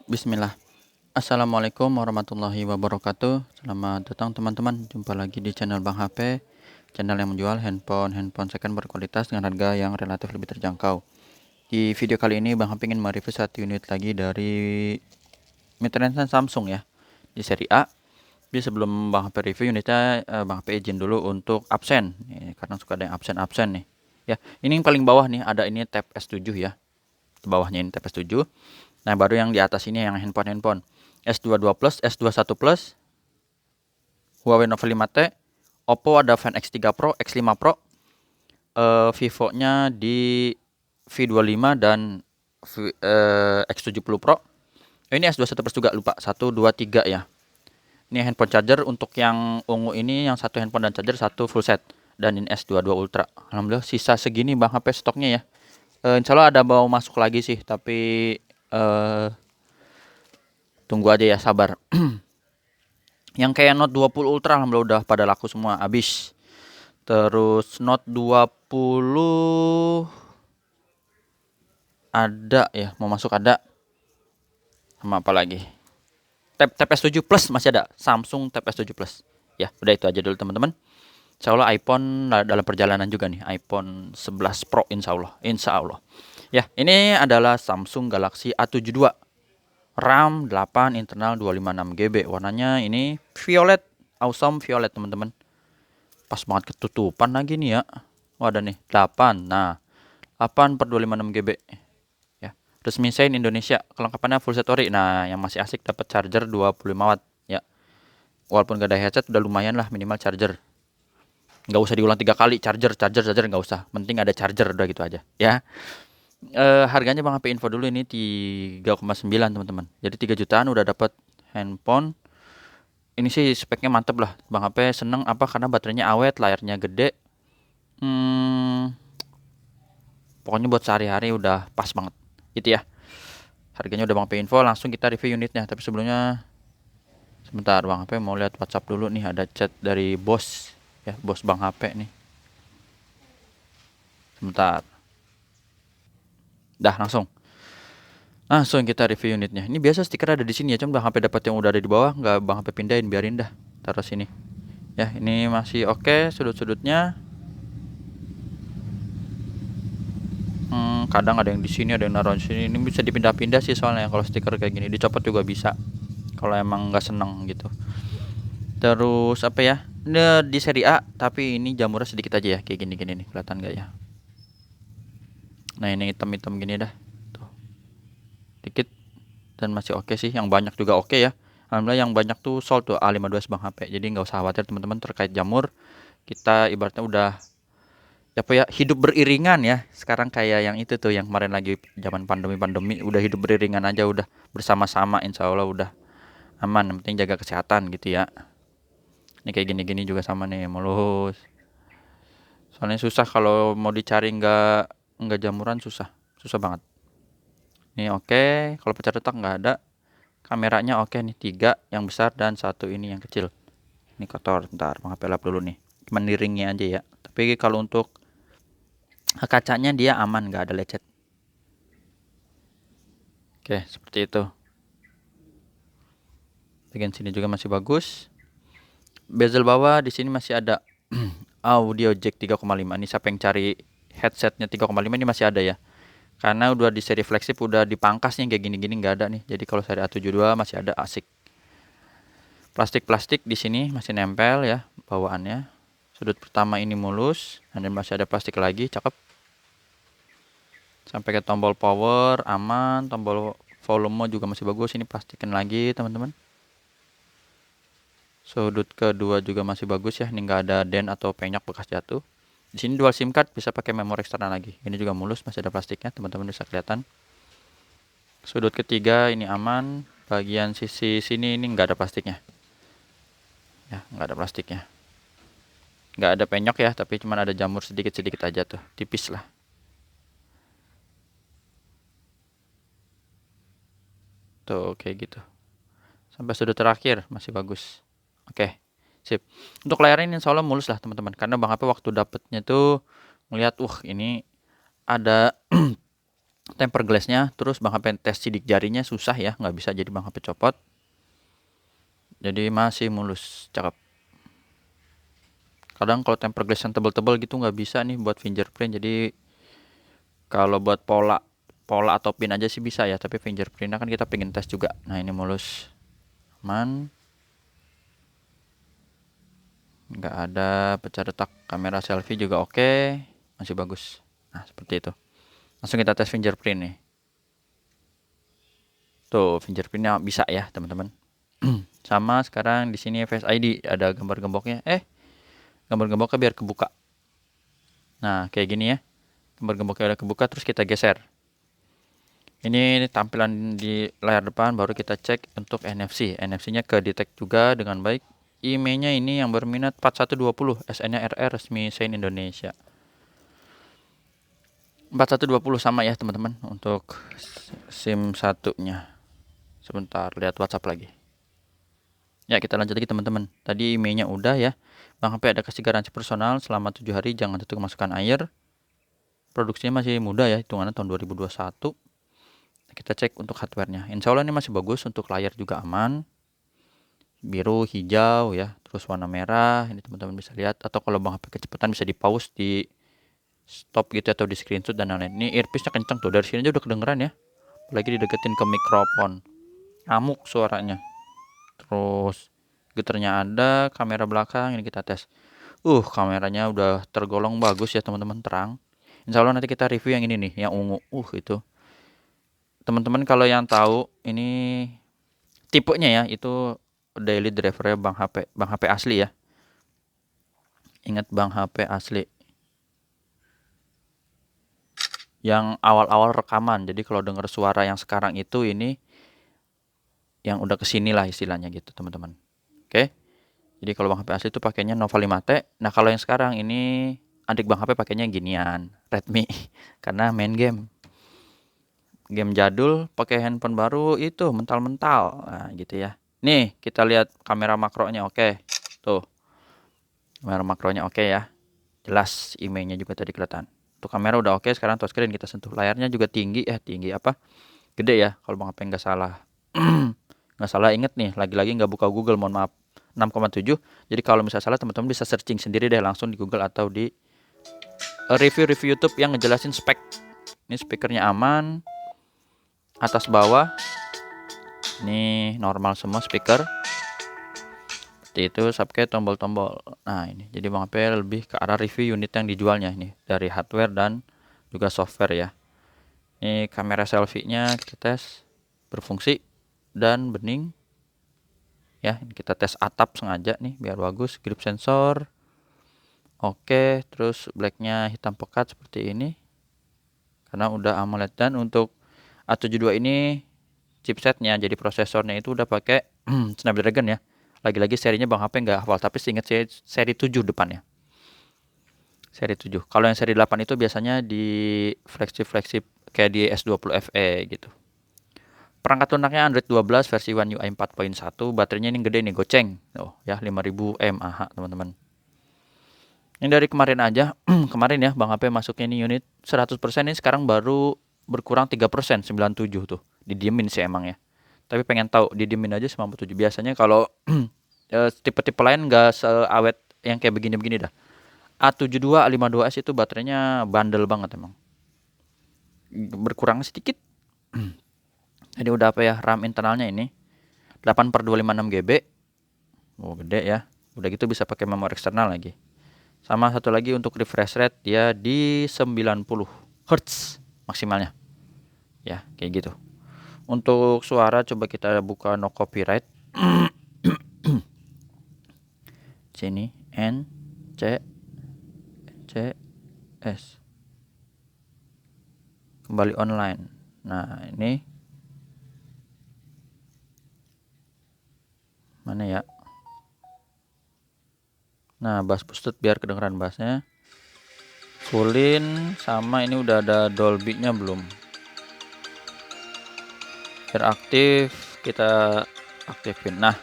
Bismillah. Assalamualaikum warahmatullahi wabarakatuh. Selamat datang teman-teman. Jumpa lagi di channel Bang HP, channel yang menjual handphone second berkualitas dengan harga yang relatif lebih terjangkau. Di video kali ini Bang HP ingin mereview satu unit lagi dari mid-range Samsung ya, di seri A. Jadi sebelum Bang HP review unitnya, Bang HP izin dulu untuk absen, karena suka ada yang absen-absen nih. Ya, ini yang paling bawah nih ada ini tab S7 ya. Di bawahnya ini tab S7. Nah, baru yang di atas ini yang handphone S22 Plus, S21 Plus, Huawei Nova 5T, Oppo ada Find X3 Pro, X5 Pro, Vivo-nya di V25 dan X70 Pro. Ini S21 Plus juga, lupa, 1, 2, 3 ya. Ini handphone charger untuk yang ungu ini, yang satu handphone dan charger satu full set. Dan ini S22 Ultra. Alhamdulillah sisa segini Bang HP stoknya ya. Insya Allah ada mau masuk lagi sih, tapi tunggu aja ya, sabar. Yang kayak Note 20 Ultra alhamdulillah udah pada laku semua, habis. Terus Note 20 ada ya, mau masuk ada. Sama apa lagi? Tab S7 Plus masih ada, Samsung Tab S7 Plus. Ya, udah itu aja dulu teman-teman. Insya Allah iPhone dalam perjalanan juga nih, iPhone 11 Pro insya Allah. Insya Allah. Ya, ini adalah Samsung Galaxy A72. RAM 8, internal 256 GB. Warnanya ini violet, awesome violet teman-teman. Pas banget ketutupan lagi nih ya. Oh ada nih 8. Nah, 8 per 256 GB. Ya. Resmi Sein Indonesia. Kelengkapannya full set ori. Nah, yang masih asik dapat charger 25 watt ya. Walaupun gak ada headset udah lumayan lah minimal charger. Nggak usah diulang 3 kali charger nggak usah. Penting ada charger udah gitu aja ya. Harganya Bang HP info dulu ini 3,9 teman-teman. Jadi 3 jutaan udah dapat handphone. Ini sih speknya mantep lah. Bang HP seneng apa karena baterainya awet, layarnya gede. Pokoknya buat sehari-hari udah pas banget. Gitu ya. Harganya udah Bang HP info, langsung kita review unitnya. Tapi sebelumnya sebentar Bang HP mau lihat WhatsApp dulu nih, ada chat dari bos ya, bos Bang HP nih. Sebentar. Dah langsung. Langsung kita review unitnya. Ini biasa stiker ada di sini ya, cuma Bang HP dapat yang udah ada di bawah, nggak Bang HP pindahin, biarin dah. Taruh sini. Ya, ini masih oke sudut-sudutnya. Kadang ada yang di sini, ada yang naruh di sini. Ini bisa dipindah-pindah sih soalnya kalau stiker kayak gini. Dicopot juga bisa. Kalau emang nggak seneng gitu. Terus apa ya? Ini di seri A, tapi ini jamurnya sedikit aja ya, kayak gini-gini nih, kelihatan nggak ya? Nah ini hitam-hitam gini dah, tuh, dikit dan masih oke sih. Yang banyak juga oke ya. Alhamdulillah yang banyak tuh sold tuh A52 Bang HP. Jadi nggak usah khawatir teman-teman terkait jamur. Kita ibaratnya udah apa ya, hidup beriringan ya. Sekarang kayak yang itu tuh yang kemarin lagi zaman pandemi udah hidup beriringan aja, udah bersama-sama insya Allah udah aman. Yang penting jaga kesehatan gitu ya. Ini kayak gini-gini juga sama nih, mulus. Soalnya susah kalau mau dicari nggak jamuran, susah banget. Ini oke, kalau pecah retak nggak ada. Kameranya oke nih, 3 yang besar dan satu ini yang kecil. Ini kotor, ntar Bang HP lap dulu nih. Meniringnya aja ya. Tapi kalau untuk kacanya dia aman, nggak ada lecet. Oke, seperti itu. Bagian sini juga masih bagus. Bezel bawah di sini masih ada audio jack 3,5. Ini siapa yang cari headsetnya 3,5 ini masih ada ya. Karena udah di seri flagship udah dipangkas nih, kayak gini-gini nggak ada nih. Jadi kalau seri A72 masih ada, asik. Plastik-plastik di sini masih nempel ya bawaannya. Sudut pertama ini mulus, dan masih ada plastik lagi, cakep. Sampai ke tombol power aman, tombol volume juga masih bagus. Ini plastikin lagi teman-teman. Sudut kedua juga masih bagus ya. Ini nggak ada dent atau penyok bekas jatuh. Di sini dual SIM card, bisa pakai memori eksternal lagi. Ini juga mulus, masih ada plastiknya, teman-teman bisa kelihatan. Sudut ketiga ini aman. Bagian sisi sini ini nggak ada plastiknya. Ya, nggak ada plastiknya. Nggak ada penyok ya, tapi cuma ada jamur sedikit-sedikit aja tuh, tipis lah. Tuh kayak gitu. Sampai sudut terakhir masih bagus. Oke, sip. Untuk layar ini insya Allah mulus lah teman-teman. Karena Bang HP waktu dapetnya tuh ngeliat, ini ada temper glassnya, terus Bang HP tes sidik jarinya susah ya, nggak bisa jadi Bang HP copot. Jadi masih mulus, cakep. Kadang kalau temper glass yang tebel-tebel gitu nggak bisa nih buat fingerprint. Jadi kalau buat pola atau pin aja sih bisa ya, tapi fingerprintnya kan kita pengen tes juga. Nah ini mulus, aman, nggak ada pecah retak. Kamera selfie juga oke, masih bagus. Nah seperti itu. Langsung kita tes fingerprint nih. Tuh fingerprintnya bisa ya teman-teman. Sama sekarang di sini Face ID ada gambar gemboknya. Gambar gemboknya biar kebuka. Nah kayak gini ya. Gambar gemboknya udah kebuka, terus kita geser. Ini tampilan di layar depan, baru kita cek untuk NFC. NFC-nya ke detect juga dengan baik. IMEI-nya ini yang berminat 4120, SN-nya RR resmi Sein Indonesia. 4120 sama ya teman-teman untuk SIM satunya. Sebentar, lihat WhatsApp lagi. Ya kita lanjut lagi teman-teman. Tadi IMEI-nya udah ya. Bang HP ada kasih garansi personal selama 7 hari, jangan tutup kemasukan air. Produksinya masih muda ya, hitungannya tahun 2021. Kita cek untuk hardware-nya. Insya Allah ini masih bagus, untuk layar juga aman. Biru, hijau ya, terus warna merah. Ini teman-teman bisa lihat, atau kalau Bang HP kecepatan bisa di pause, di stop gitu atau di screenshot dan lain-lain. Ini earpiece-nya kenceng tuh, dari sini aja udah kedengeran ya. Apalagi dideketin ke mikrofon. Amuk suaranya. Terus getarnya ada, kamera belakang ini kita tes. Kameranya udah tergolong bagus ya teman-teman, terang. Insya Allah nanti kita review yang ini nih, yang ungu. Itu. Teman-teman kalau yang tahu ini tipenya ya, itu daily driver Bang HP asli ya. Ingat Bang HP asli. Yang awal-awal rekaman. Jadi kalau dengar suara yang sekarang itu, ini yang udah kesini lah istilahnya gitu teman-teman. Oke. Jadi kalau Bang HP asli itu pakainya Nova 5T. Nah kalau yang sekarang ini adik Bang HP pakainya ginian, Redmi. Karena main game. Game jadul pakai handphone baru itu mental-mental. Nah gitu ya. Nih kita lihat kamera makronya oke. Tuh. Kamera makronya oke ya. Jelas IMEI-nya juga tadi kelihatan. Untuk kamera udah oke, sekarang touchscreen kita sentuh. Layarnya juga tinggi apa? Gede ya kalau Bang HP nggak salah. Nggak salah inget nih, lagi-lagi nggak buka Google, mohon maaf. 6,7. Jadi kalau misalnya salah teman-teman bisa searching sendiri deh langsung di Google atau di review-review YouTube yang ngejelasin spek. Ini speakernya aman. Atas bawah. Ini normal semua speaker. Seperti itu, subcase, tombol-tombol. Nah ini, jadi Bang HP lebih ke arah review unit yang dijualnya ini, dari hardware dan juga software ya. Ini kamera selfie-nya kita tes, berfungsi dan bening. Ya, ini kita tes atap sengaja nih biar bagus. Grip sensor oke, terus blacknya hitam pekat seperti ini karena udah AMOLED. Dan untuk A72 ini chipsetnya, jadi prosesornya itu udah pakai Snapdragon ya. Lagi-lagi serinya Bang HP nggak hafal, tapi seingat saya seri 7 depannya. Seri 7. Kalau yang seri 8 itu biasanya di flagship kayak di S20 FE gitu. Perangkat lunaknya Android 12 versi One UI 4.1. Baterainya ini gede nih, goceng. Ya 5000 mAh teman-teman. Ini dari kemarin aja. Kemarin ya Bang HP masuknya ini unit 100%, ini sekarang baru berkurang 3%, 97 tuh. Didiemin sih emang ya. Tapi pengen tahu, didiemin aja 97. Biasanya kalau tipe-tipe lain nggak seawet yang kayak begini-begini dah. A72, A52s itu baterainya bandel banget emang. Berkurang sedikit. Jadi udah apa ya, RAM internalnya ini 8/256 GB. Gede ya. Udah gitu bisa pakai memori eksternal lagi. Sama satu lagi untuk refresh rate dia di 90 Hz maksimalnya. Ya, kayak gitu. Untuk suara coba kita buka no copyright. Sini N C S. Kembali online. Nah, ini mana ya? Nah, bass boosted biar kedengeran bassnya. Fullin, sama ini udah ada Dolby-nya belum? Biar aktif kita aktifin. Nah,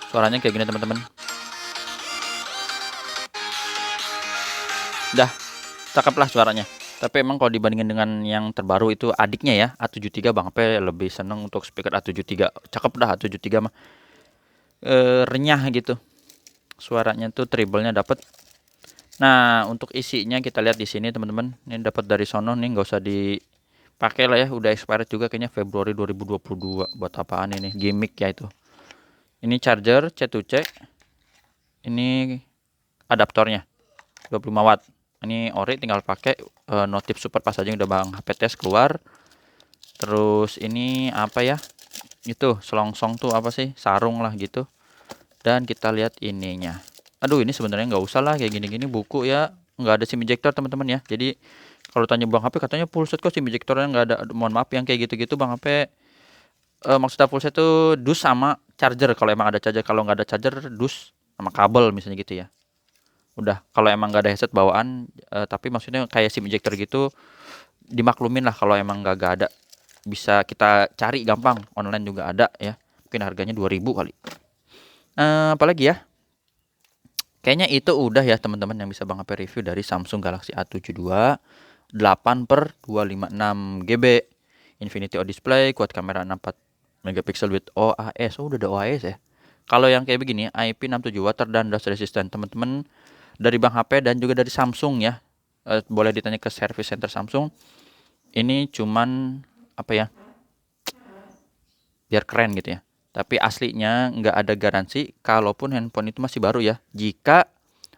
suaranya kayak gini teman-teman. Dah, cakep lah suaranya. Tapi emang kalau dibandingin dengan yang terbaru itu adiknya ya, A73, Bang HP lebih seneng untuk speaker A73. Cakep dah A73 mah. Renyah gitu. Suaranya tuh treble-nya dapet. Nah, untuk isinya kita lihat di sini teman-teman. Ini dapat dari sono nih, nggak usah dipakai lah ya. Udah expired juga kayaknya Februari 2022. Buat apaan ini? Gimmick ya itu. Ini charger C2C. Ini adaptornya 25 watt. Ini ori, tinggal pakai notif super pas aja udah Bang HP tes keluar. Terus ini apa ya? Itu selongsong tuh apa sih? Sarung lah gitu. Dan kita lihat ininya. Aduh, ini sebenarnya nggak usah lah kayak gini-gini, buku ya. Nggak ada SIM ejector teman-teman ya. Jadi kalau tanya Bang HP katanya full set kok SIM ejectornya nggak ada. Aduh, mohon maaf yang kayak gitu-gitu Bang HP. Maksudnya full set tuh dus sama charger kalau emang ada charger. Kalau nggak ada charger, dus sama kabel misalnya gitu ya. Udah, kalau emang nggak ada headset bawaan, tapi maksudnya kayak SIM ejector gitu, dimaklumin lah kalau emang nggak ada. Bisa kita cari gampang, online juga ada ya. Mungkin harganya 2000 kali. Apalagi ya? Kayaknya itu udah ya teman-teman yang bisa Bang HP review dari Samsung Galaxy A72 8/256 GB. Infinity O display, quad kamera 64 megapiksel with OAS. Oh, udah ada OAS ya. Kalau yang kayak begini IP67 water dan dust resistant teman-teman dari Bang HP dan juga dari Samsung ya. Boleh ditanya ke service center Samsung. Ini cuman apa ya? Biar keren gitu ya. Tapi aslinya nggak ada garansi kalaupun handphone itu masih baru ya. Jika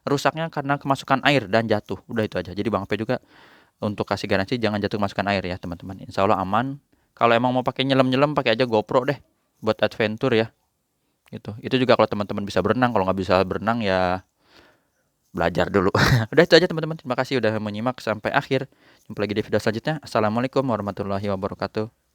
rusaknya karena kemasukan air dan jatuh. Udah itu aja. Jadi Bang HP juga untuk kasih garansi jangan jatuh kemasukan air ya teman-teman. Insya Allah aman. Kalau emang mau pakai nyelam-nyelam pakai aja GoPro deh buat adventure ya. Gitu. Itu juga kalau teman-teman bisa berenang. Kalau nggak bisa berenang ya belajar dulu. Udah itu aja teman-teman. Terima kasih udah menyimak sampai akhir. Jumpa lagi di video selanjutnya. Assalamualaikum warahmatullahi wabarakatuh.